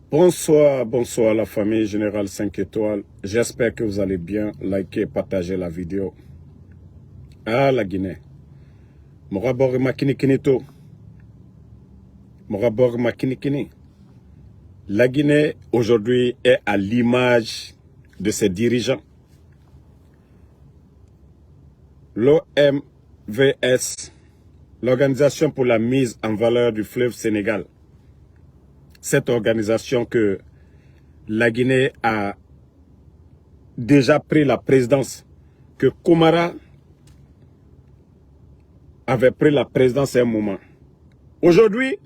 Bonsoir, bonsoir la famille Générale 5 étoiles. J'espère que vous allez bien. Likez, partagez la vidéo. Ah, la Guinée. Morabor Makinikinito. Morabor Makinikini. La Guinée, aujourd'hui, est à l'image de ses dirigeants. L'OMVS, l'Organisation pour la mise en valeur du fleuve Sénégal. Cette organisation que la Guinée a déjà pris la présidence, que Komara avait pris la présidence à un moment. Aujourd'hui,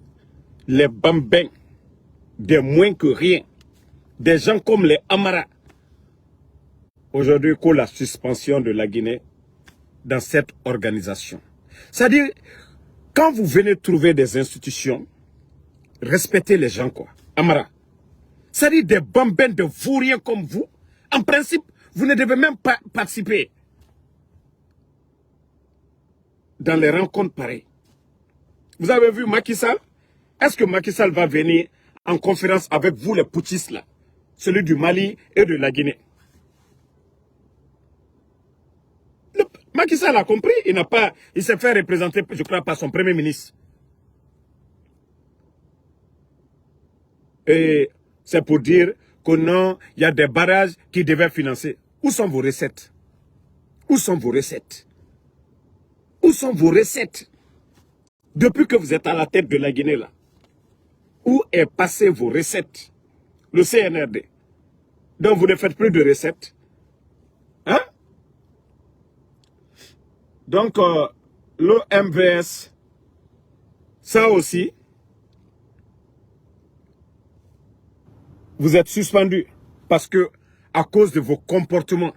les Bambins, des moins que rien, des gens comme les Amara, aujourd'hui, coulent la suspension de la Guinée dans cette organisation. C'est-à-dire, quand vous venez trouver des institutions, respectez les gens, quoi. Amara. C'est-à-dire des Bambins de vauriens comme vous, en principe, vous ne devez même pas participer dans les rencontres pareilles. Vous avez vu Macky Sall? Est-ce que Macky Sall va venir en conférence avec vous, les putschistes là? Celui du Mali et de la Guinée. Macky Sall a compris, il s'est fait représenter, je crois, par son premier ministre. Et c'est pour dire que non, il y a des barrages qui devaient financer. Où sont vos recettes? Où sont vos recettes? Où sont vos recettes? Depuis que vous êtes à la tête de la Guinée là, où est passé vos recettes? Le CNRD. Donc vous ne faites plus de recettes. Hein? Donc l'OMVS, ça aussi, vous êtes suspendu parce que à cause de vos comportements.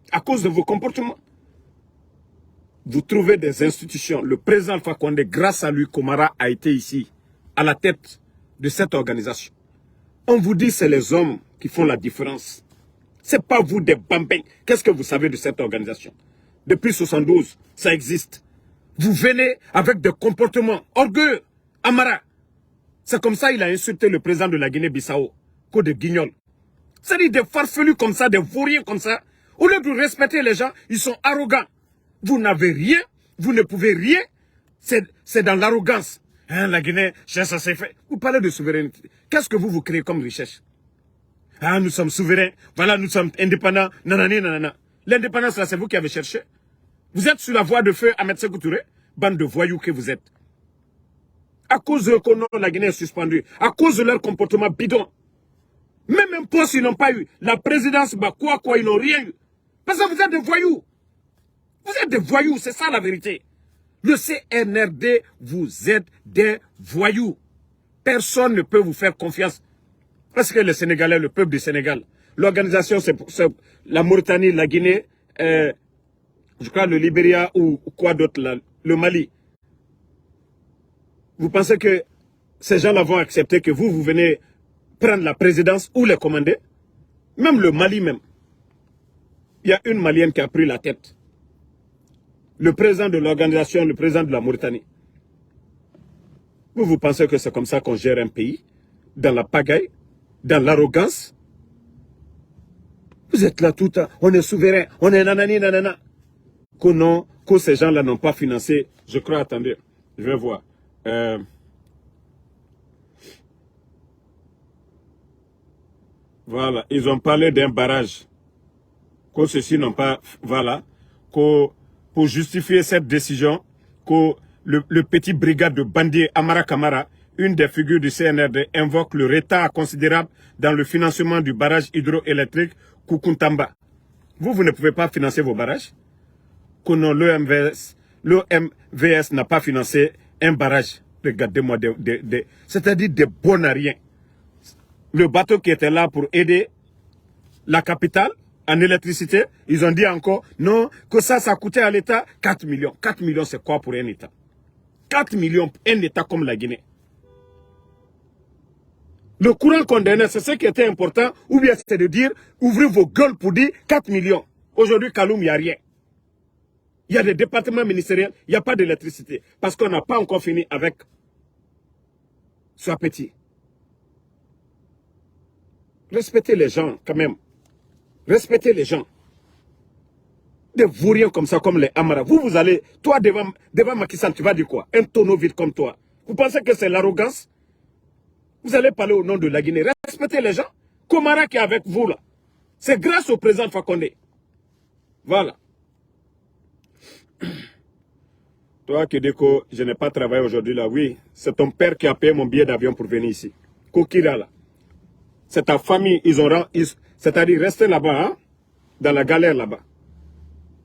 À cause de vos comportements. Vous trouvez des institutions. Le président Alpha Condé, grâce à lui, Komara a été ici, à la tête de cette organisation. On vous dit c'est les hommes qui font la différence. C'est pas vous des bambins. Qu'est-ce que vous savez de cette organisation? Depuis 1972, ça existe. Vous venez avec des comportements orgueilleux. Amara. C'est comme ça qu'il a insulté le président de la Guinée-Bissau, Côte de Guignol. C'est-à-dire des farfelus comme ça, des vauriens comme ça. Au lieu de respecter les gens, ils sont arrogants. Vous n'avez rien, vous ne pouvez rien. C'est dans l'arrogance. Hein, la Guinée, ça s'est fait. Vous parlez de souveraineté. Qu'est-ce que vous créez comme richesse? Ah, nous sommes souverains. Voilà, nous sommes indépendants. Nanani, nanana. L'indépendance, là, c'est vous qui avez cherché. Vous êtes sur la voie de feu Ahmed Sékou Touré, bande de voyous que vous êtes. À cause de la Guinée est suspendue. À cause de leur comportement bidon. Même un poste, ils n'ont pas eu. La présidence, bah, quoi, ils n'ont rien eu. Parce que vous êtes des voyous. Vous êtes des voyous, c'est ça la vérité. Le CNRD, vous êtes des voyous. Personne ne peut vous faire confiance. Parce que les Sénégalais, le peuple du Sénégal, l'organisation, c'est la Mauritanie, la Guinée, je crois le Libéria ou quoi d'autre, le Mali. Vous pensez que ces gens-là vont accepter que vous venez prendre la présidence ou les commander? Même le Mali même. Il y a une Malienne qui a pris la tête. Le président de l'organisation, le président de la Mauritanie. Vous pensez que c'est comme ça qu'on gère un pays? Dans la pagaille? Dans l'arrogance? Vous êtes là tout le temps. On est souverain. On est nanani nanana. Que non, que ces gens-là n'ont pas financé. Je crois, attendez, je vais voir. Voilà, ils ont parlé d'un barrage. Que ceux-ci n'ont pas, voilà, que pour justifier cette décision, que le petit brigade de bandits Amara Kamara, une des figures du CNRD, invoque le retard considérable dans le financement du barrage hydroélectrique Kukuntamba. Vous ne pouvez pas financer vos barrages? Que non, l'OMVS n'a pas financé un barrage. Regardez-moi, c'est-à-dire des bons à rien. Le bateau qui était là pour aider la capitale en électricité, ils ont dit encore, non, que ça coûtait à l'État 4 millions. 4 millions, c'est quoi pour un État? 4 millions, un État comme la Guinée. Le courant qu'on donnait, c'est ce qui était important, ou bien c'était de dire, ouvrez vos gueules pour dire 4 millions. Aujourd'hui, Kaloum, il n'y a rien. Il y a des départements ministériels, il n'y a pas d'électricité. Parce qu'on n'a pas encore fini avec sois petit. Respectez les gens quand même. Respectez les gens. Des vauriens comme ça, comme les Amara. Vous allez, toi devant Macky Sall, tu vas dire quoi? Un tonneau vide comme toi. Vous pensez que c'est l'arrogance? Vous allez parler au nom de la Guinée. Respectez les gens. Komara qui est avec vous là. C'est grâce au président Fakonde. Voilà. Toi qui dis que je n'ai pas travaillé aujourd'hui là, oui, c'est ton père qui a payé mon billet d'avion pour venir ici. Kokira là. C'est ta famille, c'est-à-dire rester là-bas, hein, dans la galère là-bas.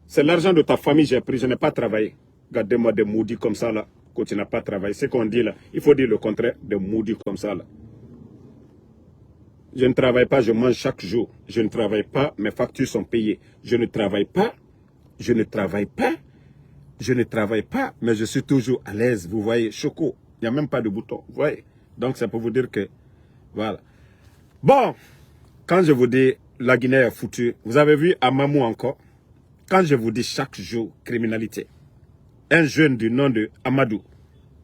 C'est l'argent de ta famille que j'ai pris, je n'ai pas travaillé. Regardez-moi des maudits comme ça là, quand tu n'as pas travaillé. C'est ce qu'on dit là, il faut dire le contraire, des maudits comme ça là. Je ne travaille pas, je mange chaque jour. Je ne travaille pas, mes factures sont payées. Je ne travaille pas, je ne travaille pas, je ne travaille pas, mais je suis toujours à l'aise. Vous voyez, choco, il n'y a même pas de bouton. Vous voyez, donc c'est pour vous dire que, voilà. Bon, quand je vous dis la Guinée est foutue, vous avez vu à Mamou encore, quand je vous dis chaque jour criminalité, un jeune du nom de Amadou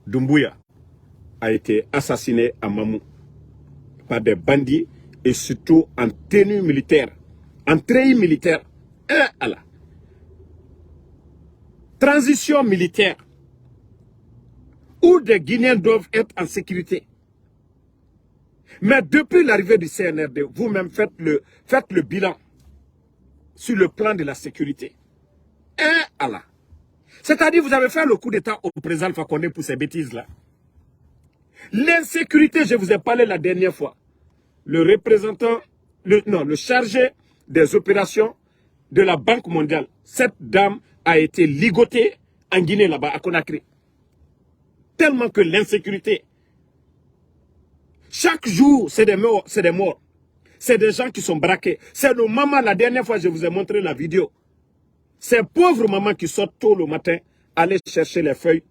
Doumbouya a été assassiné à Mamou par des bandits et surtout en tenue militaire, en treillis militaire. Allah. Transition militaire où des Guinéens doivent être en sécurité. Mais depuis l'arrivée du CNRD, vous-même faites le bilan sur le plan de la sécurité. Allah. C'est-à-dire, vous avez fait le coup d'État au président Fakonde pour ces bêtises-là. L'insécurité, je vous ai parlé la dernière fois. Le représentant, le chargé des opérations de la Banque mondiale, cette dame a été ligotée en Guinée là-bas, à Conakry. Tellement que l'insécurité, chaque jour, c'est des morts, c'est des morts. C'est des gens qui sont braqués. C'est nos mamans, la dernière fois, je vous ai montré la vidéo. Ces pauvres mamans qui sortent tôt le matin, aller chercher les feuilles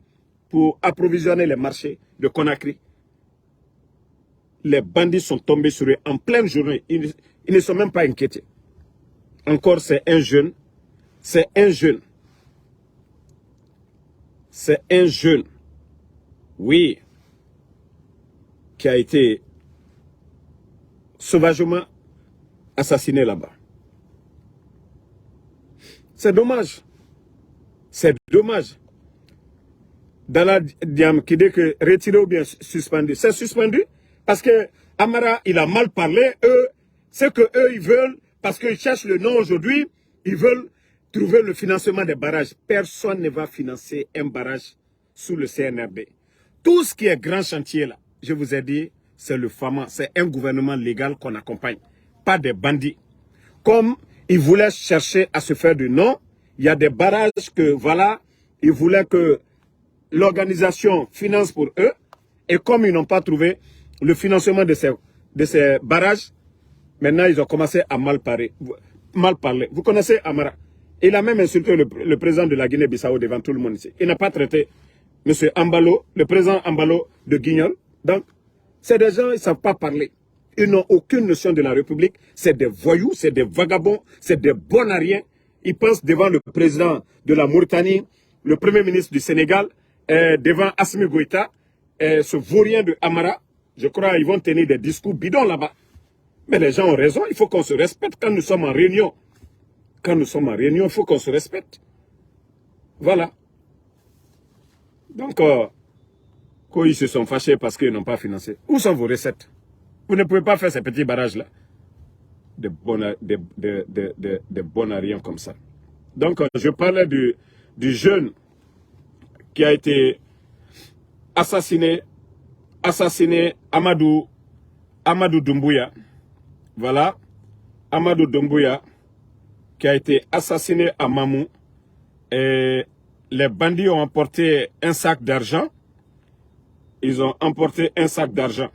pour approvisionner les marchés de Conakry. Les bandits sont tombés sur eux en pleine journée. Ils ne sont même pas inquiétés. Encore, c'est un jeune. C'est un jeune. C'est un jeune. Oui. Qui a été sauvagement assassiné là-bas. C'est dommage. C'est dommage. Dans la diam qui dit que retiré ou bien suspendu. C'est suspendu parce que Amara, il a mal parlé. Eux, c'est que eux, ils veulent, parce qu'ils cherchent le nom aujourd'hui, ils veulent trouver le financement des barrages. Personne ne va financer un barrage sous le CNRD. Tout ce qui est grand chantier là, je vous ai dit, c'est le FAMA. C'est un gouvernement légal qu'on accompagne. Pas des bandits. Comme ils voulaient chercher à se faire du nom, il y a des barrages que, voilà, ils voulaient que l'organisation finance pour eux. Et comme ils n'ont pas trouvé le financement de ces barrages, maintenant ils ont commencé à mal parler. Vous connaissez Amara? Il a même insulté le président de la Guinée-Bissau devant tout le monde ici. Il n'a pas traité M. Ambalo, le président Ambalo de Guignol. Donc, c'est des gens, ils ne savent pas parler. Ils n'ont aucune notion de la République. C'est des voyous, c'est des vagabonds, c'est des bonariens. Ils pensent devant le président de la Mauritanie, le premier ministre du Sénégal, devant Assimi Goïta, ce vaurien de Amara. Je crois qu'ils vont tenir des discours bidons là-bas. Mais les gens ont raison, il faut qu'on se respecte quand nous sommes en réunion. Quand nous sommes en réunion, il faut qu'on se respecte. Voilà. Donc, quand ils se sont fâchés parce qu'ils n'ont pas financé, où sont vos recettes? Vous ne pouvez pas faire ces petits barrages-là. Des bonariens comme ça. Donc, je parlais du jeune qui a été assassiné Amadou Doumbouya. Voilà. Amadou Doumbouya qui a été assassiné à Mamou. Et les bandits ont emporté un sac d'argent. Ils ont emporté un sac d'argent.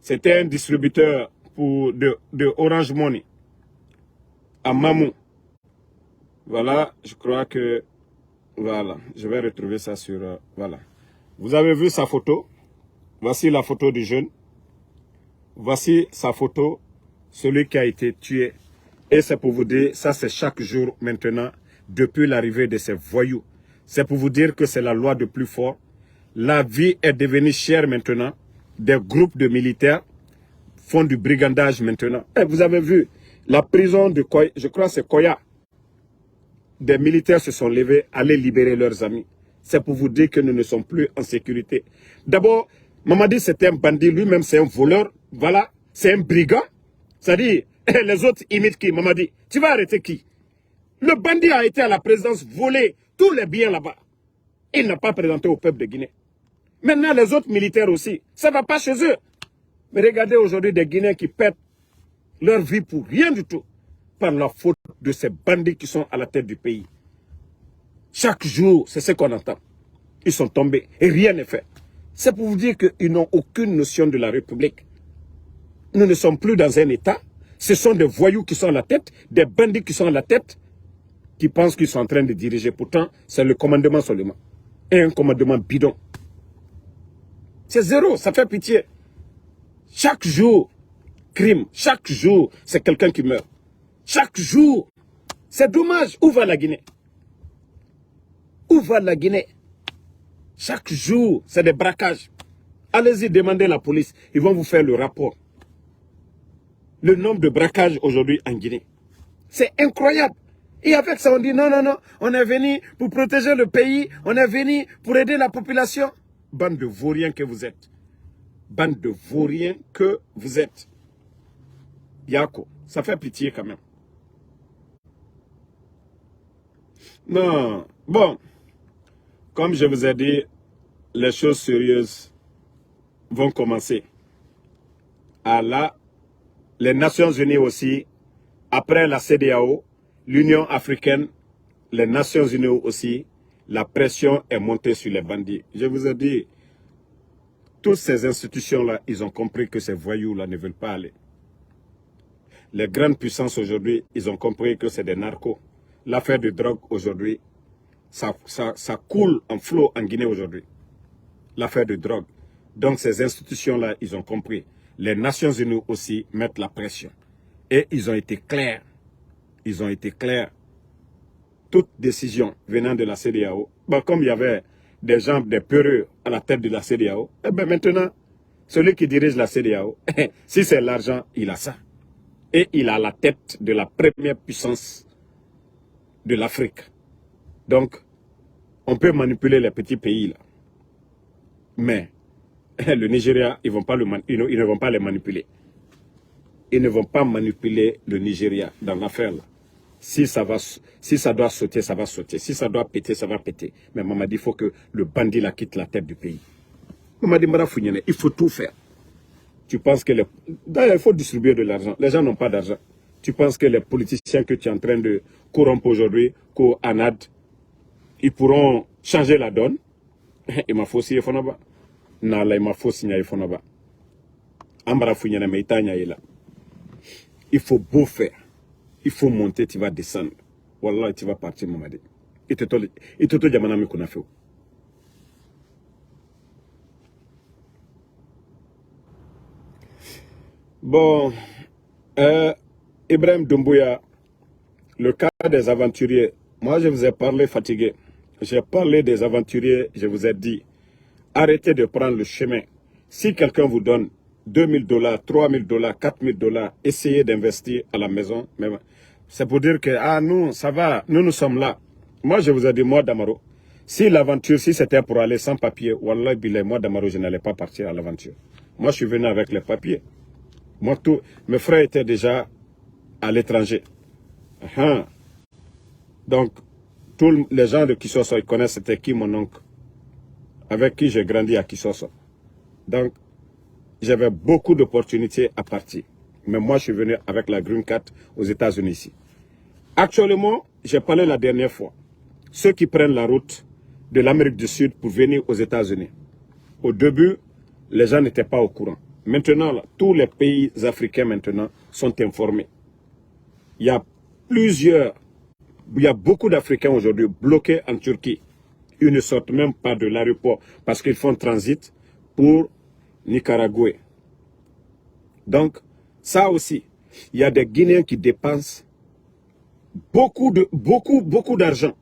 C'était un distributeur de Orange Money à Mamou. Voilà, je crois que... Voilà, je vais retrouver ça sur... voilà. Vous avez vu sa photo. Voici la photo du jeune. Voici sa photo, celui qui a été tué. Et c'est pour vous dire, ça c'est chaque jour maintenant, depuis l'arrivée de ces voyous. C'est pour vous dire que c'est la loi de plus fort. La vie est devenue chère maintenant. des groupes de militaires font du brigandage maintenant. Et vous avez vu, la prison de Koya, je crois que c'est Koya, des militaires se sont levés, allaient libérer leurs amis. C'est pour vous dire que nous ne sommes plus en sécurité. D'abord, Mamadi c'était un bandit, lui-même c'est un voleur, voilà, c'est un brigand. C'est-à-dire, les autres imitent qui, Mamadi? Tu vas arrêter qui? Le bandit a été à la présidence voler tous les biens là-bas. Il n'a pas présenté au peuple de Guinée. Maintenant, les autres militaires aussi, ça ne va pas chez eux. Mais regardez aujourd'hui des Guinéens qui perdent leur vie pour rien du tout par la faute de ces bandits qui sont à la tête du pays. Chaque jour, c'est ce qu'on entend. Ils sont tombés et rien n'est fait. C'est pour vous dire qu'ils n'ont aucune notion de la République. Nous ne sommes plus dans un État. Ce sont des voyous qui sont à la tête, des bandits qui sont à la tête, qui pensent qu'ils sont en train de diriger. Pourtant, c'est le commandement seulement. Et un commandement bidon. C'est zéro, ça fait pitié. Chaque jour, crime. Chaque jour, c'est quelqu'un qui meurt. Chaque jour. C'est dommage. Où va la Guinée? Où va la Guinée? Chaque jour, c'est des braquages. Allez-y, demandez la police. Ils vont vous faire le rapport. Le nombre de braquages aujourd'hui en Guinée. C'est incroyable. Et avec ça, on dit non, non, non. On est venu pour protéger le pays. On est venu pour aider la population. Bande de vauriens que vous êtes. Bande de vauriens que vous êtes. Yako, ça fait pitié quand même. Non, bon. Comme je vous ai dit, les choses sérieuses vont commencer. Ah là, les Nations Unies aussi, après la CEDEAO, l'Union africaine, les Nations Unies aussi, la pression est montée sur les bandits. Je vous ai dit, toutes ces institutions-là, ils ont compris que ces voyous-là ne veulent pas aller. Les grandes puissances aujourd'hui, ils ont compris que c'est des narcos. L'affaire de drogue aujourd'hui, ça coule en flot en Guinée aujourd'hui. L'affaire de drogue. Donc ces institutions-là, ils ont compris. Les Nations Unies aussi mettent la pression. Et ils ont été clairs. Ils ont été clairs. Toute décision venant de la CEDEAO, comme il y avait des gens, des peureux à la tête de la CEDEAO, eh bien maintenant, celui qui dirige la CEDEAO, si c'est l'argent, il a ça. Et il a la tête de la première puissance de l'Afrique. Donc, on peut manipuler les petits pays là. Mais le Nigeria, ils ne vont pas les manipuler. Ils ne vont pas manipuler le Nigeria dans l'affaire là. Si ça doit sauter, ça va sauter. Si ça doit péter, ça va péter. Mais Mamadi, il faut que le bandit la quitte la tête du pays. Mamadi Marafouniene, il faut tout faire. Tu penses que d'ailleurs, il faut distribuer de l'argent. Les gens n'ont pas d'argent. Tu penses que les politiciens que tu es en train de corrompre aujourd'hui, qu'au ANAD, ils pourront changer la donne? Il m'a faussé, il faut pas. Nala, il m'a faussé, il faut pas. Ambarafouniene, mais il faut beau faire. Il faut monter, tu vas descendre. Wallah, tu vas partir, Mamadi. Il te dit, Yamanami qu'on a fait. Bon, Ibrahim Doumbouya, le cas des aventuriers. Moi, je vous ai parlé fatigué. J'ai parlé des aventuriers, je vous ai dit, arrêtez de prendre le chemin. Si quelqu'un vous donne $2000, $3000, $4000, essayez d'investir à la maison. C'est pour dire que, ah nous, ça va, nous sommes là. Moi, je vous ai dit, moi, Damaro, si l'aventure, si c'était pour aller sans papier, wallah, bilay, moi, Damaro, je n'allais pas partir à l'aventure. Moi, je suis venu avec les papiers. Moi, mes frères étaient déjà à l'étranger. Donc, tous les gens de Kisoso, ils connaissent c'était qui mon oncle, avec qui j'ai grandi à Kisoso. Donc, j'avais beaucoup d'opportunités à partir. Mais moi, je suis venu avec la Green Card aux États-Unis ici. Actuellement, j'ai parlé la dernière fois. Ceux qui prennent la route de l'Amérique du Sud pour venir aux États-Unis. Au début, les gens n'étaient pas au courant. Maintenant, là, tous les pays africains maintenant sont informés. Il y a beaucoup d'Africains aujourd'hui bloqués en Turquie. Ils ne sortent même pas de l'aéroport parce qu'ils font transit pour Nicaragua. Donc, ça aussi, il y a des Guinéens qui dépensent beaucoup d'argent.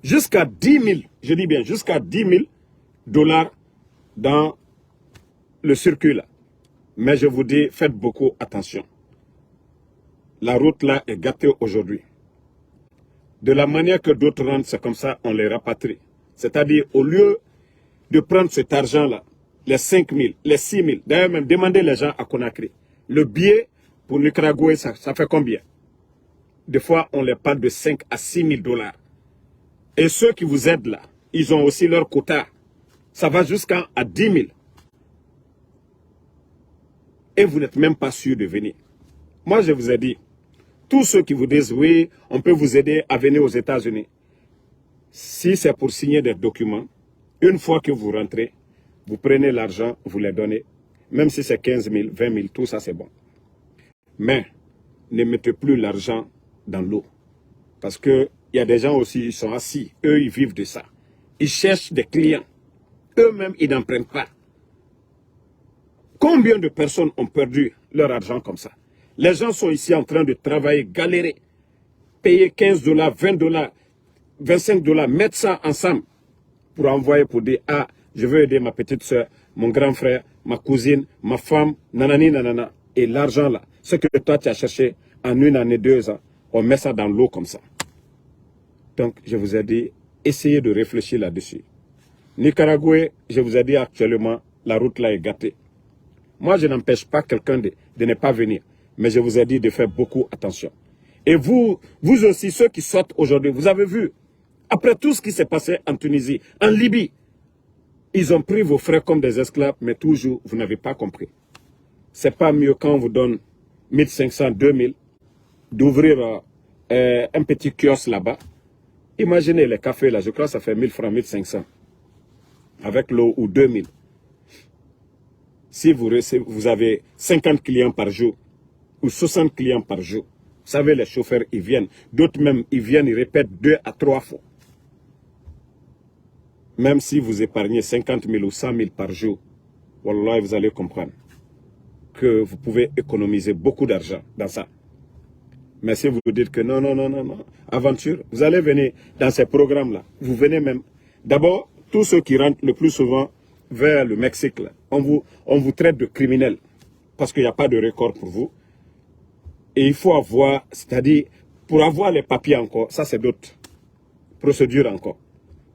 Jusqu'à 10 000, je dis bien, jusqu'à $10 000 dans le circuit là. Mais je vous dis, faites beaucoup attention. La route là est gâtée aujourd'hui. De la manière que d'autres rentrent, c'est comme ça, on les rapatrie. C'est-à-dire, au lieu de prendre cet argent-là, les 5 000, les 6 000, d'ailleurs même, demandez les gens à Conakry. Le billet pour Nicaragua, ça fait combien? Des fois, on les parle de 5 à 6 000 $. Et ceux qui vous aident là, ils ont aussi leur quota. Ça va jusqu'à 10 000. Et vous n'êtes même pas sûr de venir. Moi, je vous ai dit, tous ceux qui vous disent, oui, on peut vous aider à venir aux États-Unis. Si c'est pour signer des documents, une fois que vous rentrez, vous prenez l'argent, vous les donnez. Même si c'est 15 000, 20 000, tout ça c'est bon. Mais ne mettez plus l'argent dans l'eau. Parce qu'il y a des gens aussi, ils sont assis. Eux, ils vivent de ça. Ils cherchent des clients. Eux-mêmes, ils n'en prennent pas. Combien de personnes ont perdu leur argent comme ça? Les gens sont ici en train de travailler, galérer, payer 15 $, 20 $, 25 $, mettre ça ensemble pour envoyer, pour dire, ah, je veux aider ma petite soeur, mon grand frère, ma cousine, ma femme, nanani, nanana. Et l'argent là, ce que toi tu as cherché en 1 année, 2 ans, on met ça dans l'eau comme ça. Donc, je vous ai dit, essayez de réfléchir là-dessus. Nicaragua, je vous ai dit actuellement, la route là est gâtée. Moi, je n'empêche pas quelqu'un de ne pas venir. Mais je vous ai dit de faire beaucoup attention. Et vous aussi, ceux qui sortent aujourd'hui, vous avez vu, après tout ce qui s'est passé en Tunisie, en Libye, ils ont pris vos frères comme des esclaves, mais toujours, vous n'avez pas compris. C'est pas mieux quand on vous donne 1500, 2000, d'ouvrir un petit kiosque là-bas. Imaginez les cafés là, je crois que ça fait 1000 francs, 1500. Avec l'eau ou 2000. Si vous avez 50 clients par jour ou 60 clients par jour, vous savez, les chauffeurs, ils viennent. D'autres même, ils viennent, ils répètent 2 à 3 fois. Même si vous épargnez 50 000 ou 100 000 par jour, wallah, vous allez comprendre que vous pouvez économiser beaucoup d'argent dans ça. Mais si vous dites que non, non, non, non, non, aventure, vous allez venir dans ces programmes-là. Vous venez même. D'abord, tous ceux qui rentrent le plus souvent vers le Mexique, là, on vous traite de criminels parce qu'il n'y a pas de record pour vous. Et il faut avoir, c'est-à-dire, pour avoir les papiers encore, ça c'est d'autres procédures encore.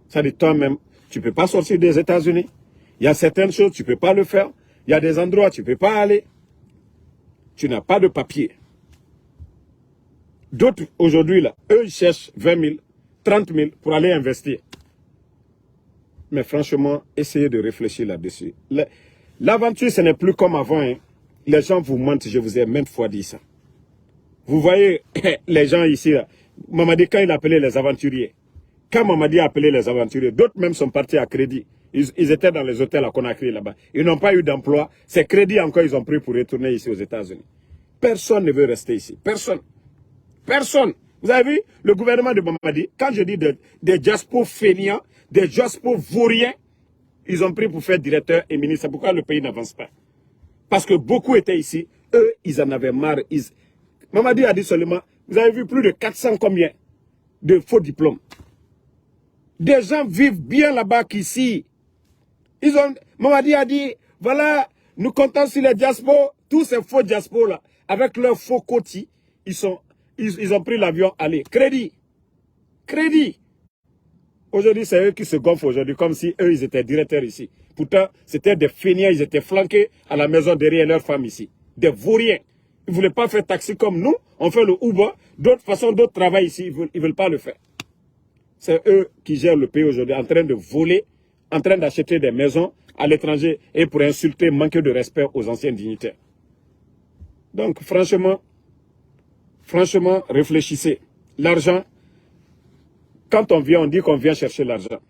C'est-à-dire, toi-même, tu ne peux pas sortir des États-Unis. Il y a certaines choses, tu ne peux pas le faire. Il y a des endroits, tu ne peux pas aller. Tu n'as pas de papier. D'autres, aujourd'hui, là, eux, ils cherchent 20 000, 30 000 pour aller investir. Mais franchement, essayez de réfléchir là-dessus. L'aventure, ce n'est plus comme avant. Hein. Les gens vous mentent, je vous ai maintes fois dit ça. Vous voyez les gens ici, là. Mamadi, quand il appelait les aventuriers, quand Mamadi a appelé les aventuriers, d'autres même sont partis à crédit. Ils étaient dans les hôtels à Conakry là-bas. Ils n'ont pas eu d'emploi. Ces crédits encore, ils ont pris pour retourner ici aux États-Unis. Personne ne veut rester ici. Personne. Personne. Vous avez vu, le gouvernement de Mamadi, quand je dis des diaspos fainéants, des diaspos vauriens, ils ont pris pour faire directeur et ministre. C'est pourquoi le pays n'avance pas. Parce que beaucoup étaient ici. Eux, ils en avaient marre. Mamadi a dit seulement, vous avez vu plus de 400 combien de faux diplômes. Des gens vivent bien là-bas qu'ici. Mamadi a dit, voilà, nous comptons sur les diaspos, tous ces faux diaspos là, avec leurs faux cotis, ils ont pris l'avion, allez, crédit. Crédit. Aujourd'hui, c'est eux qui se gonflent aujourd'hui, comme si eux, ils étaient directeurs ici. Pourtant, c'était des fainéants, ils étaient flanqués à la maison derrière leurs femmes ici. Des vauriens. Ils ne voulaient pas faire taxi comme nous, on fait le Uber, d'autres façons, d'autres travaillent ici, ils ne veulent pas le faire. C'est eux qui gèrent le pays aujourd'hui, en train de voler, en train d'acheter des maisons à l'étranger et pour insulter, manquer de respect aux anciens dignitaires. Donc, franchement, réfléchissez. L'argent, quand on vient, on dit qu'on vient chercher l'argent.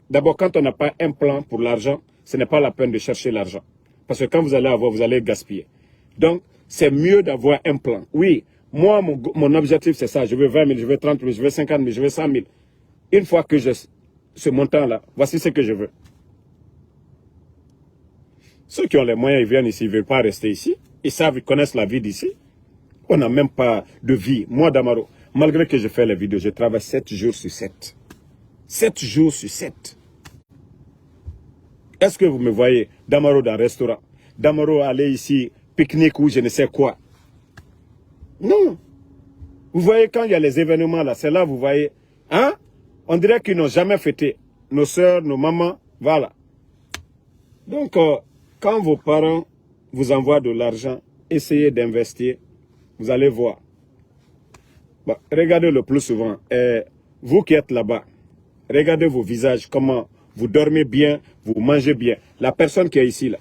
D'abord, quand on n'a pas un plan pour l'argent, ce n'est pas la peine de chercher l'argent. Parce que quand vous allez avoir, vous allez gaspiller. Donc, c'est mieux d'avoir un plan. Oui, moi, mon objectif, c'est ça. Je veux 20 000, je veux 30 000, je veux 50 000, je veux 100 000. Une fois que j'ai ce montant-là, voici ce que je veux. Ceux qui ont les moyens, ils viennent ici, ils ne veulent pas rester ici. Ils savent, ils connaissent la vie d'ici. On n'a même pas de vie. Moi, Damaro, malgré que je fais les vidéos, je travaille 7 jours sur 7. 7 jours sur 7. Est-ce que vous me voyez, Damaro, dans un restaurant? Damaro aller ici, pique-nique ou je ne sais quoi. Non. Vous voyez, quand il y a les événements là, c'est là, vous voyez, hein? On dirait qu'ils n'ont jamais fêté. Nos soeurs, nos mamans, voilà. Donc, quand vos parents vous envoient de l'argent, essayez d'investir, vous allez voir. Bon, regardez le plus souvent, vous qui êtes là-bas, regardez vos visages, comment vous dormez bien, vous mangez bien. La personne qui est ici, là,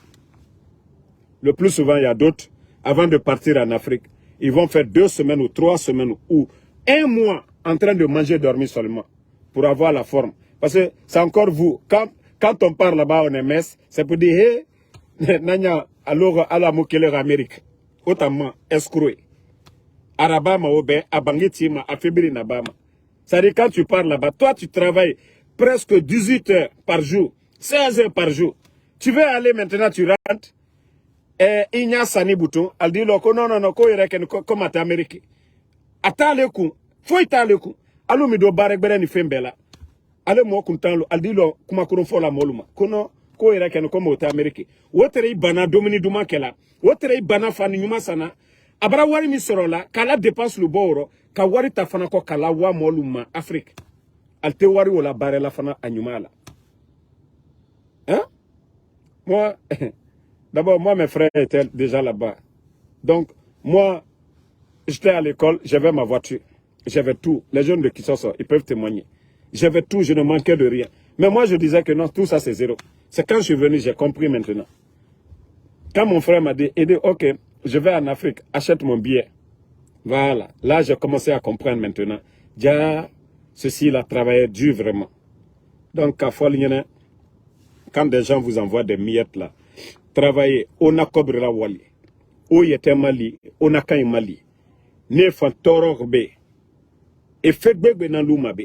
le plus souvent, il y a d'autres, avant de partir en Afrique, ils vont faire 2 semaines ou 3 semaines ou 1 mois en train de manger et dormir seulement pour avoir la forme. Parce que c'est encore vous. Quand on part là-bas en MS, c'est pour dire, hé, nanya, alors, à la moukele Amérique, autrement, escroé. Arabama, obe, abangitima, afibiri nabama. C'est-à-dire, quand tu pars là-bas, toi, tu travailles presque 18 heures par jour, 16 heures par jour. Tu veux aller maintenant, tu rentres, et il y a Sani Bouton, elle dit, non, comme à Amérique. Attends le coup, faut y le coup. Allô, mi do barek bere ni fembela. Ale mo kuntanlo aldilo kuma kuron fola moluma kono ko ira ken ko mota amerike wotere bana domini duma kela wotere bana fani nyuma sana abara wari mi sorola kala dépense le boro ka wari ta fana ko kala wa moluma Afrique alte wari wala barela fana anyumala hein moi d'abord moi mes frères étaient déjà là-bas donc moi j'étais à l'école j'avais ma voiture j'avais tout les jeunes de Kisoso ils peuvent témoigner. J'avais tout, je ne manquais de rien. Mais moi, je disais que non, tout ça, c'est zéro. C'est quand je suis venu, j'ai compris maintenant. Quand mon frère m'a dit, ok, je vais en Afrique, achète mon billet. Voilà. Là, j'ai commencé à comprendre maintenant. Déjà, ceci, là, travaillait dur vraiment. Donc, à Foligné, quand des gens vous envoient des miettes, là, travailler, on a cobre la wali. On y était Mali, on a quand Mali. Ne fan tororbe. Et fait bébé dans l'oumabe.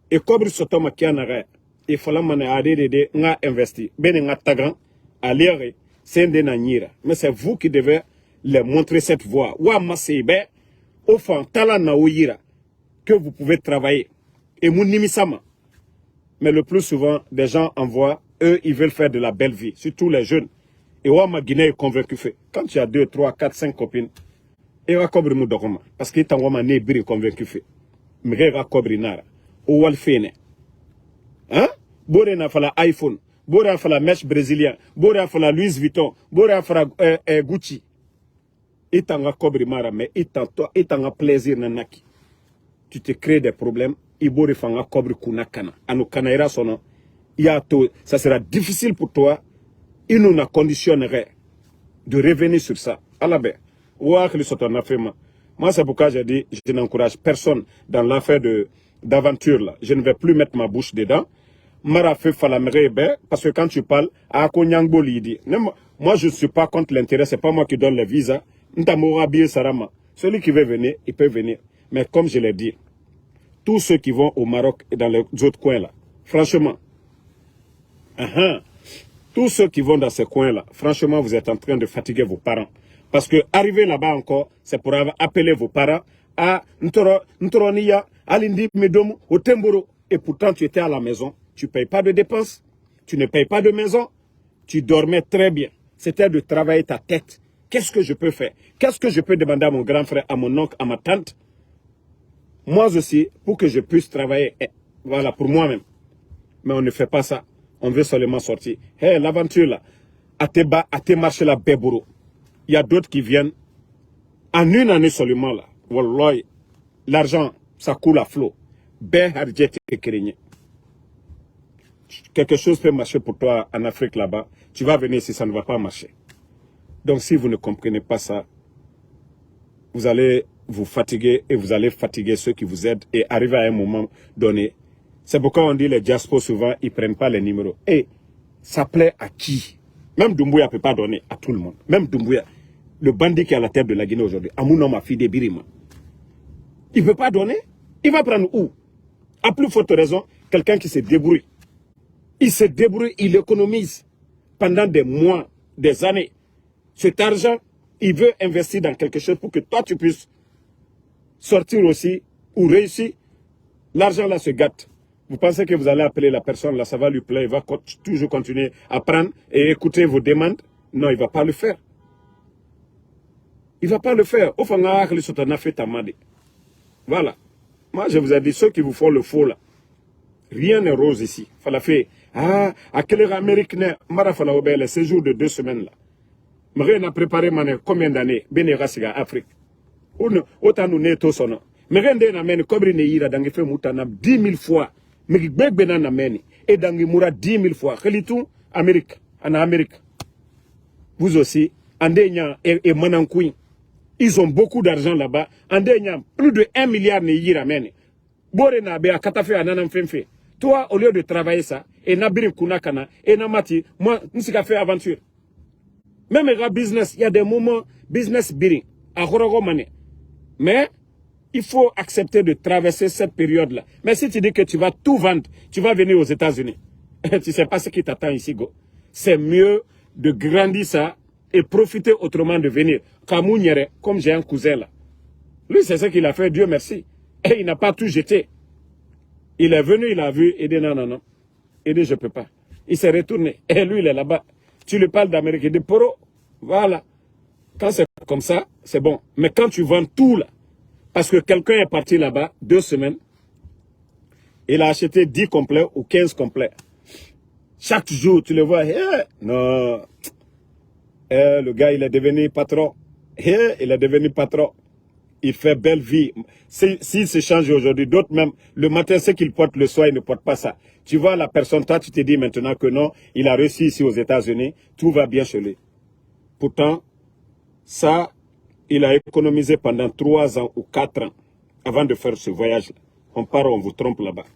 Et comme sotoma kianaga et fala mana adede nga investi ben nga tagan alere sende na nyira mais c'est vous qui devez leur montrer cette voie wa masebe au fond tala na oyira que vous pouvez travailler et mon nimisama mais le plus souvent des gens envoient eux ils veulent faire de la belle vie surtout les jeunes et wa ma Guinée est convaincu fait quand tu as 2 3 4 5 copines et wa kobre mu dokoma parce que tango ma ne biri convaincu fait mais ga kobre nara ou walfene hein bore na fala iPhone bore fala mesh brésilien bore fala Louis Vuitton bore fala Gucci itanga kobri mara mais itanga plaisir na naki tu te crées des problèmes ibore fanga kobri kunakana anu kanaira sono ya to ça sera difficile pour toi il nous na conditionnerait de revenir sur ça alabe wa khli sotona fema moi c'est pourquoi j'ai dit je n'encourage personne dans l'affaire d'aventure là. Je ne vais plus mettre ma bouche dedans. Marafe falamere parce que quand tu parles à Konyangbo lidi. Moi je ne suis pas contre l'intérêt, c'est pas moi qui donne les visas. Ntamora biye sarama. Celui qui veut venir, il peut venir. Mais comme je l'ai dit, tous ceux qui vont au Maroc et dans les autres coins là, franchement, tous ceux qui vont dans ces coins là, franchement vous êtes en train de fatiguer vos parents. Parce que arriver là-bas encore, c'est pour appeler vos parents à Ntoroniya, Alindi Medomu, au Temboro. Et pourtant, tu étais à la maison. Tu ne payes pas de dépenses. Tu ne payes pas de maison. Tu dormais très bien. C'était de travailler ta tête. Qu'est-ce que je peux faire? Qu'est-ce que je peux demander à mon grand frère, à mon oncle, à ma tante? Moi aussi, pour que je puisse travailler, voilà, pour moi-même. Mais on ne fait pas ça. On veut seulement sortir. Hé, l'aventure là, à tes marchés là, Béboro. Il y a d'autres qui viennent en une année seulement là. Wallahi, l'argent, ça coule à flot. Quelque chose peut marcher pour toi en Afrique là-bas. Tu vas venir ici, ça ne va pas marcher. Donc si vous ne comprenez pas ça, vous allez vous fatiguer et vous allez fatiguer ceux qui vous aident et arriver à un moment donné. C'est pourquoi on dit les diaspos souvent, ils ne prennent pas les numéros. Et ça plaît à qui? Même Doumbouya ne peut pas donner à tout le monde. Même Doumbouya, le bandit qui est à la tête de la Guinée aujourd'hui, Amounom a fait des birima. Il ne peut pas donner. Il va prendre où? À plus forte raison, quelqu'un qui se débrouille. Il se débrouille, il économise pendant des mois, des années. Cet argent, il veut investir dans quelque chose pour que toi tu puisses sortir aussi ou réussir. L'argent là se gâte. Vous pensez que vous allez appeler la personne là, ça va lui plaire, il va toujours continuer à prendre et écouter vos demandes? Non, il ne va pas le faire. Il ne va pas le faire. Voilà. Moi, je vous ai dit, ceux qui vous font le faux, là, rien n'est rose ici. Fala fait, ah, à quelle heure Amérique n'est, Marafala Obé, le séjour de 2 semaines, là. Rien n'a préparé, combien d'années, Bénérasiga, Afrique. Autant nous n'est tous on. Mais rien n'a mené, comme il y a dans les faits, 10 000 fois. Mais il y a mené. Et dans les moura 10 000 fois. Khalitou, Amérique. En Amérique. Vous aussi, Andénia et Manankoui. Ils ont beaucoup d'argent là-bas. Andénia, plus de 1 milliard ne y ramène. Borena be a katafe ananam femfe. Toi, au lieu de travailler ça, et nabirim kunakana, et namati, moi, n'sika fait aventure. Même les business, il y a des moments, business biring, à Horogomane. Mais, il faut accepter de traverser cette période-là. Mais si tu dis que tu vas tout vendre, tu vas venir aux États-Unis. Tu sais pas ce qui t'attend ici, go. C'est mieux de grandir ça et profiter autrement de venir. Kamouniere, comme j'ai un cousin là. Lui, c'est ce qu'il a fait, Dieu merci. Et il n'a pas tout jeté. Il est venu, il a vu, il dit non, non, non. Il dit je ne peux pas. Il s'est retourné. Et lui, il est là-bas. Tu lui parles d'Amérique, il dit poro. Voilà. Quand c'est comme ça, c'est bon. Mais quand tu vends tout là, parce que quelqu'un est parti là-bas 2 semaines, il a acheté 10 complets ou 15 complets. Chaque jour, tu le vois, non. Le gars, il est devenu patron. Il est devenu patron. Il fait belle vie. S'il se change aujourd'hui, d'autres même, le matin, ce qu'il porte, le soir, il ne porte pas ça. Tu vois la personne, toi, tu te dis maintenant que non, il a réussi ici aux États-Unis, tout va bien chez lui. Pourtant, ça, il a économisé pendant 3 ans ou 4 ans avant de faire ce voyage-là. On part, on vous trompe là-bas.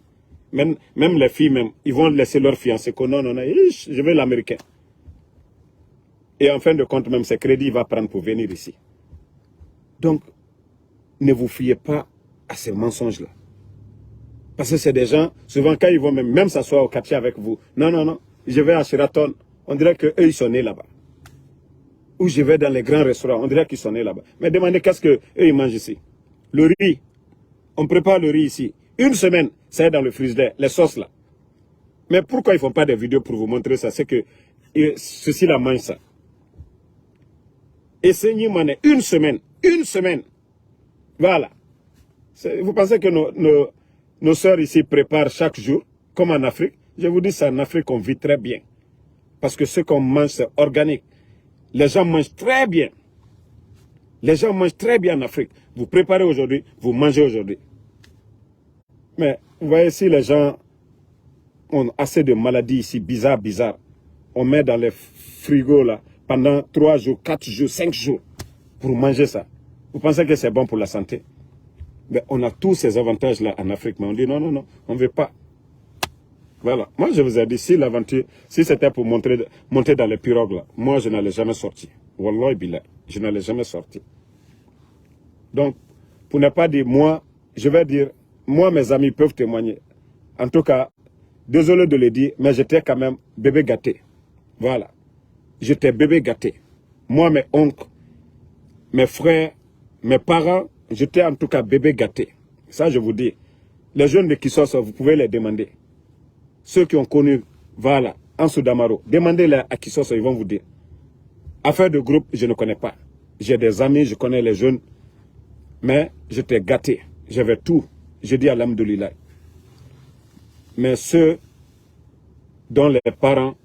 Même les filles, même, ils vont laisser leur fiancé que non, non, non, je veux l'américain. Et en fin de compte, même ses crédits, il va prendre pour venir ici. Donc, ne vous fiez pas à ces mensonges-là. Parce que c'est des gens, souvent quand ils vont même s'asseoir au quartier avec vous, non, non, non, je vais à Sheraton, on dirait qu'eux, ils sont nés là-bas. Ou je vais dans les grands restaurants, on dirait qu'ils sont nés là-bas. Mais demandez qu'est-ce qu'eux, ils mangent ici. Le riz, on prépare le riz ici. 1 semaine, ça est dans le frigidaire, les sauces là. Mais pourquoi ils ne font pas des vidéos pour vous montrer ça? C'est que ceux-ci là mangent ça. Essayez, mané, 1 semaine, 1 semaine. Voilà. Vous pensez que nos sœurs ici préparent chaque jour, comme en Afrique? Je vous dis, c'est en Afrique qu'on vit très bien. Parce que ce qu'on mange, c'est organique. Les gens mangent très bien. Les gens mangent très bien en Afrique. Vous préparez aujourd'hui, vous mangez aujourd'hui. Mais vous voyez, si les gens ont assez de maladies ici, bizarres, on met dans les frigos là, pendant 3 jours, 4 jours, 5 jours, pour manger ça. Vous pensez que c'est bon pour la santé? Mais on a tous ces avantages-là en Afrique, mais on dit non, non, non, on ne veut pas. Voilà. Moi, je vous ai dit, si l'aventure, si c'était pour monter dans les pirogues, là, moi, je n'allais jamais sortir. Wallah billah, je n'allais jamais sortir. Donc, pour ne pas dire moi, je vais dire, moi, mes amis peuvent témoigner. En tout cas, désolé de le dire, mais j'étais quand même bébé gâté. Voilà. J'étais bébé gâté. Moi, mes oncles, mes frères, mes parents, j'étais en tout cas bébé gâté. Ça, je vous dis. Les jeunes de Kissoso, vous pouvez les demander. Ceux qui ont connu, voilà, Ansou Damaro, demandez-les à Kissoso, ils vont vous dire. Affaire de groupe, je ne connais pas. J'ai des amis, je connais les jeunes. Mais j'étais gâté. J'avais tout. Je dis alhamdoulilah. Mais ceux dont les parents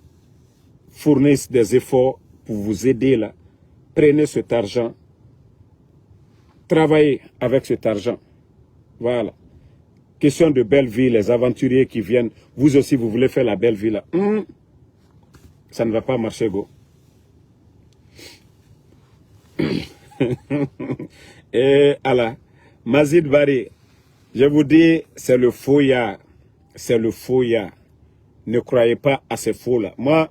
fournissent des efforts pour vous aider là, prenez cet argent, travaillez avec cet argent. Voilà. Question de belle vie, les aventuriers qui viennent, vous aussi vous voulez faire la belle vie là. Ça ne va pas marcher, go. Et Allah, Mazid Bari, je vous dis, c'est le fouillard. C'est le fouillard. Ne croyez pas à ces faux-là. Moi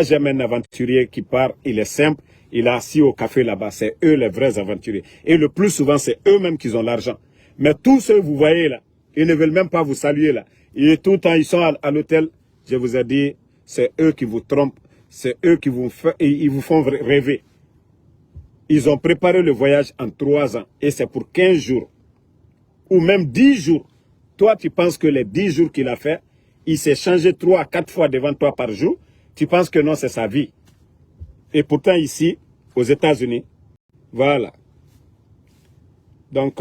j'aime un aventurier qui part, il est simple, il est assis au café là-bas. C'est eux les vrais aventuriers. Et le plus souvent, c'est eux-mêmes qui ont l'argent. Mais tous ceux que vous voyez là, ils ne veulent même pas vous saluer là. Et tout le temps, ils sont à l'hôtel. Je vous ai dit, c'est eux qui vous trompent. C'est eux qui vous font rêver. Ils ont préparé le voyage en 3 ans. Et c'est pour 15 jours. Ou même 10 jours. Toi, tu penses que les 10 jours qu'il a fait, il s'est changé 3 à 4 fois devant toi par jour. Tu penses que non, c'est sa vie. Et pourtant ici, aux États-Unis, voilà. Donc,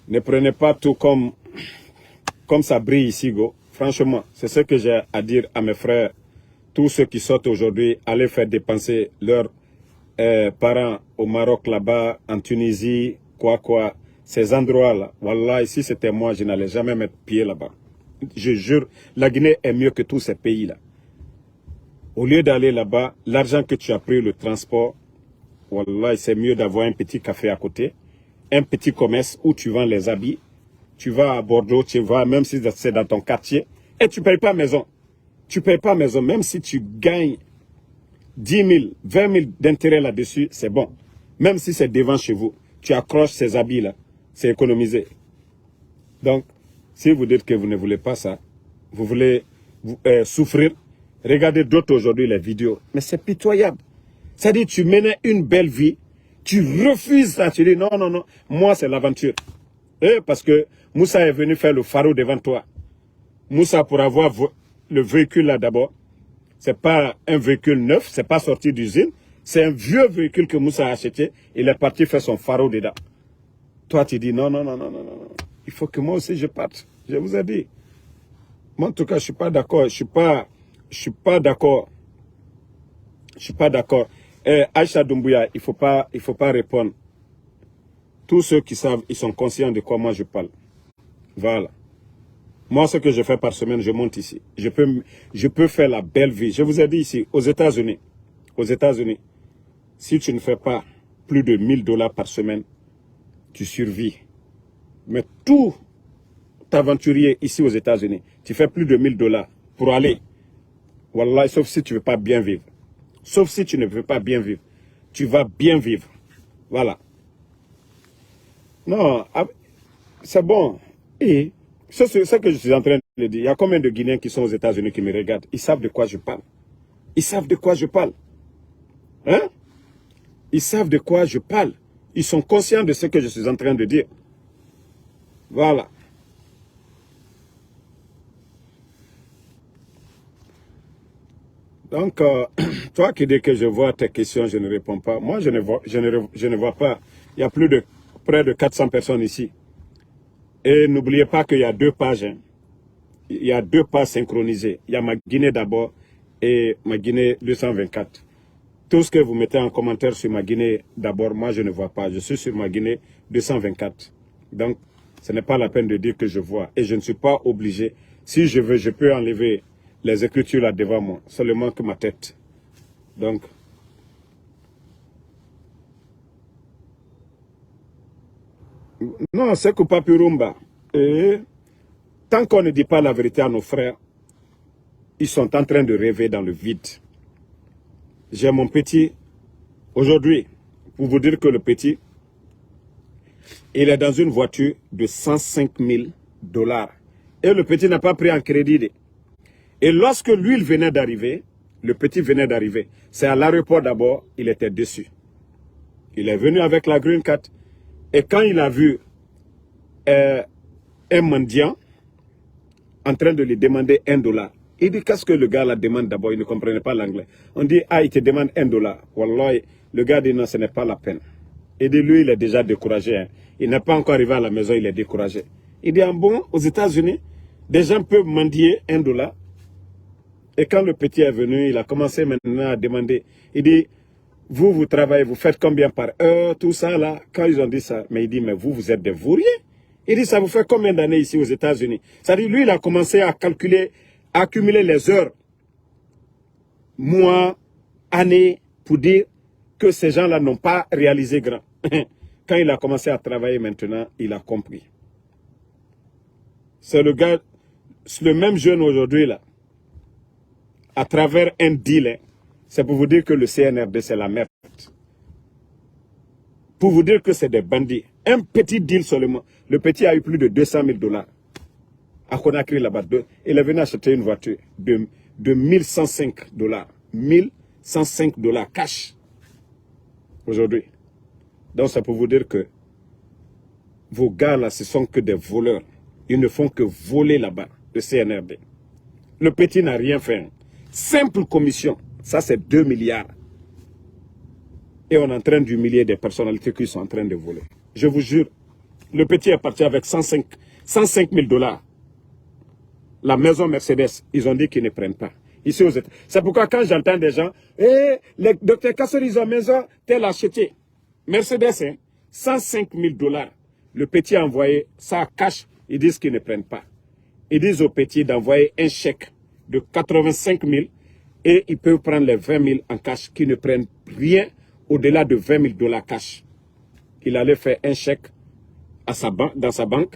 ne prenez pas tout comme ça brille ici, go. Franchement, c'est ce que j'ai à dire à mes frères. Tous ceux qui sortent aujourd'hui, allez faire dépenser leurs parents au Maroc, là-bas, en Tunisie, quoi. Ces endroits-là, wallah, si c'était moi, je n'allais jamais mettre pied là-bas. Je jure, la Guinée est mieux que tous ces pays-là. Au lieu d'aller là-bas, l'argent que tu as pris, le transport, wallah, c'est mieux d'avoir un petit café à côté, un petit commerce où tu vends les habits. Tu vas à Bordeaux, tu vas, même si c'est dans ton quartier, et tu ne payes pas maison. Tu ne payes pas maison, même si tu gagnes 10 000, 20 000 d'intérêt là-dessus, c'est bon. Même si c'est devant chez vous, tu accroches ces habits-là, c'est économisé. Donc, si vous dites que vous ne voulez pas ça, vous voulez souffrir, regardez d'autres aujourd'hui les vidéos. Mais c'est pitoyable. C'est-à-dire, tu menais une belle vie, tu refuses ça, tu dis non, moi c'est l'aventure. Parce que Moussa est venu faire le pharaon devant toi. Moussa, pour avoir le véhicule là d'abord, c'est pas un véhicule neuf, c'est pas sorti d'usine, c'est un vieux véhicule que Moussa a acheté, il est parti faire son pharaon dedans. Toi, tu dis non, il faut que moi aussi je parte. Je vous ai dit. Moi, en tout cas, je suis pas d'accord, je suis pas d'accord. Aïcha Doumbouya, il faut pas répondre. Tous ceux qui savent, ils sont conscients de quoi moi je parle. Voilà. Moi, ce que je fais par semaine, je monte ici. Je peux faire la belle vie. Je vous ai dit ici, aux États-Unis, si tu ne fais pas plus de 1 000 $ par semaine, tu survis. Mais tout aventurier ici aux États-Unis, tu fais plus de 1 000 $ pour aller. Wallah, sauf si tu ne veux pas bien vivre. Sauf si tu ne veux pas bien vivre. Tu vas bien vivre. Voilà. Non, c'est bon. Et c'est ce que je suis en train de dire. Il y a combien de Guinéens qui sont aux États-Unis qui me regardent? Ils savent de quoi je parle. Ils savent de quoi je parle. Hein? Ils savent de quoi je parle. Ils sont conscients de ce que je suis en train de dire. Voilà. Donc, toi qui dis que je vois tes questions, je ne réponds pas. Moi, je ne vois pas. Il y a près de 400 personnes ici. Et n'oubliez pas qu'il y a 2 pages. Hein. Il y a 2 pages synchronisées. Il y a ma Guinée d'abord et ma Guinée 224. Tout ce que vous mettez en commentaire sur ma Guinée d'abord, moi je ne vois pas. Je suis sur ma Guinée 224. Donc, ce n'est pas la peine de dire que je vois. Et je ne suis pas obligé. Si je veux, je peux enlever les écritures là devant moi. Seulement que ma tête. Donc, non, c'est que Papi Rumba. Et tant qu'on ne dit pas la vérité à nos frères, ils sont en train de rêver dans le vide. J'ai mon petit, aujourd'hui, pour vous dire que le petit, il est dans une voiture de 105 000 $. Et le petit n'a pas pris en crédit. Et lorsque lui, il venait d'arriver, le petit venait d'arriver, c'est à l'aéroport d'abord, il était déçu. Il est venu avec la green card. Et quand il a vu un mendiant en train de lui demander $1, il dit qu'est-ce que le gars la demande d'abord, il ne comprenait pas l'anglais. On dit, ah, il te demande $1. Wallah, le gars dit non, ce n'est pas la peine. Il dit, lui, il est déjà découragé. Hein. Il n'est pas encore arrivé à la maison, il est découragé. Il dit, ah bon, aux États-Unis, des gens peuvent mendier $1. Et quand le petit est venu, il a commencé maintenant à demander. Il dit, vous travaillez, vous faites combien par heure, tout ça là. Quand ils ont dit ça, mais il dit, mais vous êtes des vauriens. Il dit, ça vous fait combien d'années ici aux États-Unis? C'est-à-dire, lui, il a commencé à calculer, à accumuler les heures, mois, années, pour dire que ces gens-là n'ont pas réalisé grand. Quand il a commencé à travailler maintenant, il a compris. C'est le gars, le même jeune aujourd'hui là, à travers un deal, hein, c'est pour vous dire que le CNRD c'est la merde. Pour vous dire que c'est des bandits. Un petit deal seulement. Le petit a eu plus de 200 000 $. À Conakry là-bas. Il est venu acheter une voiture de 1105 $. 1105 $ cash. Aujourd'hui. Donc c'est pour vous dire que vos gars là, ce sont que des voleurs. Ils ne font que voler là-bas, le CNRD. Le petit n'a rien fait. Simple commission. Ça, c'est 2 milliards. Et on est en train d'humilier des personnalités qui sont en train de voler. Je vous jure, le petit est parti avec 105 000 $. La maison Mercedes, ils ont dit qu'ils ne prennent pas. Ici aux États. C'est pourquoi quand j'entends des gens, le docteur Kassori, ils ont maison, tel acheté. Mercedes, hein, 105 000 $. Le petit a envoyé ça cash, ils disent qu'ils ne prennent pas. Ils disent au petit d'envoyer un chèque de 85 000 et ils peuvent prendre les 20 000 en cash, qui ne prennent rien au-delà de 20 000 $ cash. Il allait faire un chèque à dans sa banque.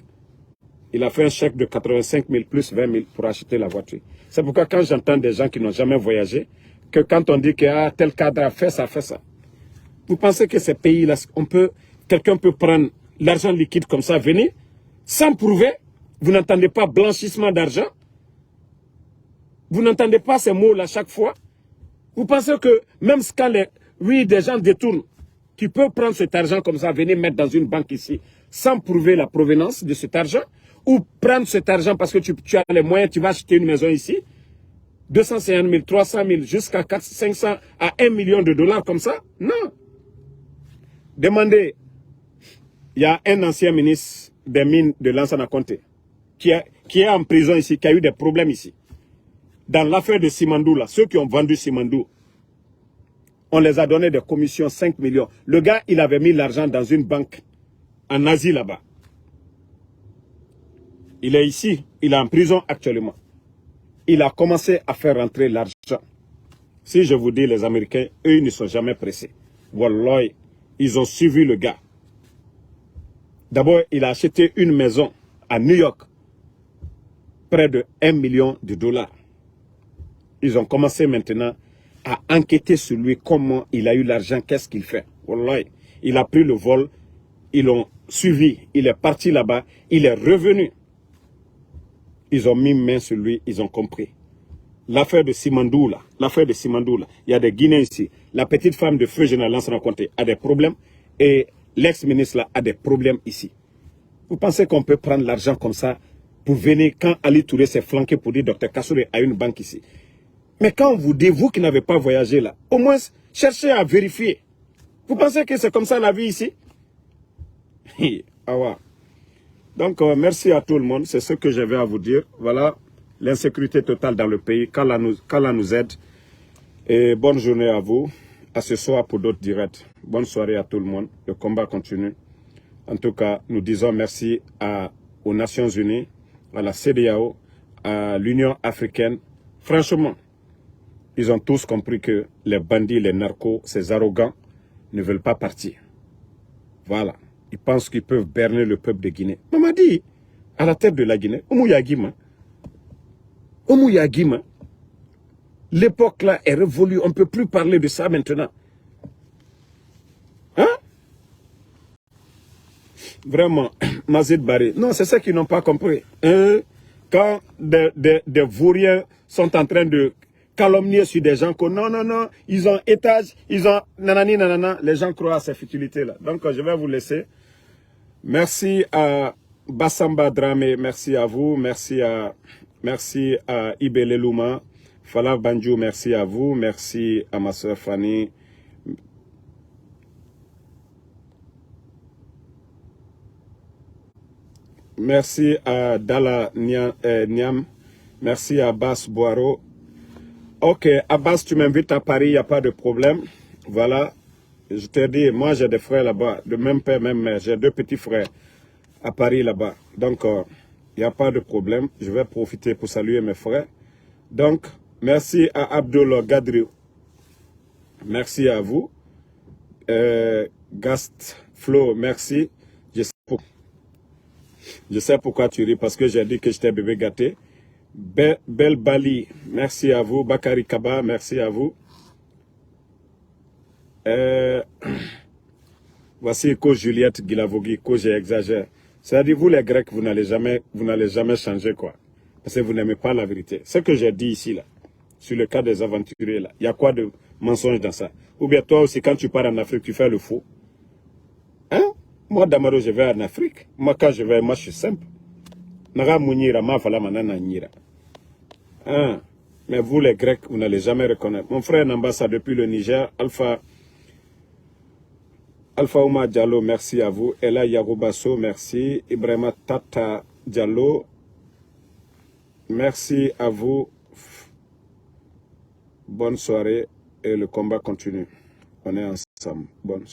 Il a fait un chèque de 85 000 plus 20 000 pour acheter la voiture. C'est pourquoi quand j'entends des gens qui n'ont jamais voyagé, que quand on dit que tel cadre a fait ça, vous pensez que ces pays-là, quelqu'un peut prendre l'argent liquide comme ça, venir, sans prouver? Vous n'entendez pas blanchissement d'argent? Vous n'entendez pas ces mots-là chaque fois? Vous pensez que même quand des gens détournent, tu peux prendre cet argent comme ça, venir mettre dans une banque ici, sans prouver la provenance de cet argent, ou prendre cet argent parce que tu as les moyens, tu vas acheter une maison ici, 250 000, 300 000, jusqu'à 500 à 1 million de dollars comme ça? Non. Demandez, il y a un ancien ministre des mines de Lansana Conté qui est en prison ici, qui a eu des problèmes ici. Dans l'affaire de Simandou, là, ceux qui ont vendu Simandou, on les a donné des commissions 5 millions. Le gars, il avait mis l'argent dans une banque en Asie là-bas. Il est ici, il est en prison actuellement. Il a commencé à faire rentrer l'argent. Si je vous dis, les Américains, eux, ils ne sont jamais pressés. Wallah, ils ont suivi le gars. D'abord, il a acheté une maison à New York, près de 1 million de $. Ils ont commencé maintenant à enquêter sur lui, comment il a eu l'argent, qu'est-ce qu'il fait. Wallah, il a pris le vol, ils l'ont suivi, il est parti là-bas, il est revenu. Ils ont mis main sur lui, ils ont compris. L'affaire de Simandou, là, il y a des Guinéens ici. La petite femme de feu général Lansana Conté a des problèmes et l'ex-ministre là a des problèmes ici. Vous pensez qu'on peut prendre l'argent comme ça pour venir quand Ali Touré s'est flanqué pour dire Dr Kassouri a une banque ici? Mais quand on vous dit, vous qui n'avez pas voyagé là, au moins cherchez à vérifier. Vous pensez que c'est comme ça la vie ici? Ah ouais. Donc, merci à tout le monde. C'est ce que j'avais à vous dire. Voilà, l'insécurité totale dans le pays. Qu'Allah nous aide. Et bonne journée à vous. À ce soir pour d'autres directs. Bonne soirée à tout le monde. Le combat continue. En tout cas, nous disons merci aux Nations Unies, à la CEDEAO, à l'Union africaine. Franchement, ils ont tous compris que les bandits, les narcos, ces arrogants, ne veulent pas partir. Voilà. Ils pensent qu'ils peuvent berner le peuple de Guinée. Maman dit, à la tête de la Guinée, Oumou-Yagima, l'époque là est révolue, on ne peut plus parler de ça maintenant. Hein? Vraiment, Mazid Barry. Non, c'est ça qu'ils n'ont pas compris. Quand des vauriens sont en train de calomnier sur des gens que non, ils ont étage, ils ont nanani, nanana, les gens croient à ces futilités-là. Donc, je vais vous laisser. Merci à Bassamba Dramé, merci à vous, merci à Ibele Louma, Fala Banjou, merci à vous, merci à ma soeur Fanny. Merci à Dala Niam, merci à Abbas Boiro. Ok, Abbas, tu m'invites à Paris, il n'y a pas de problème. Voilà. Je te dis, moi j'ai des frères là-bas, de même père, même mère. J'ai 2 petits frères à Paris là-bas. Donc, il n'y a pas de problème. Je vais profiter pour saluer mes frères. Donc, merci à Abdul Gadriou. Merci à vous. Gast Flo, merci. Je sais pourquoi tu ris, parce que j'ai dit que j'étais bébé gâté. Bel Bali, merci à vous. Bakari Kaba, merci à vous. Voici Co Juliette Guilavogui, Co j'exagère. C'est-à-dire, vous les Grecs, vous n'allez jamais changer, quoi. Parce que vous n'aimez pas la vérité. Ce que j'ai dit ici, là, sur le cas des aventuriers, là, il y a quoi de mensonge dans ça? Ou bien toi aussi, quand tu pars en Afrique, tu fais le faux. Hein? Moi, Damaro, je vais en Afrique. Moi, quand je vais, moi, je suis simple. Naga Mounira, ma fala manana nira. Hein? Mais vous, les Grecs, vous n'allez jamais reconnaître. Mon frère Nambassa depuis le Niger, Alpha Ouma Diallo, merci à vous. Ella Yaroubasso, merci. Ibrahima Tata Diallo, merci à vous. Bonne soirée et le combat continue. On est ensemble. Bonne soirée.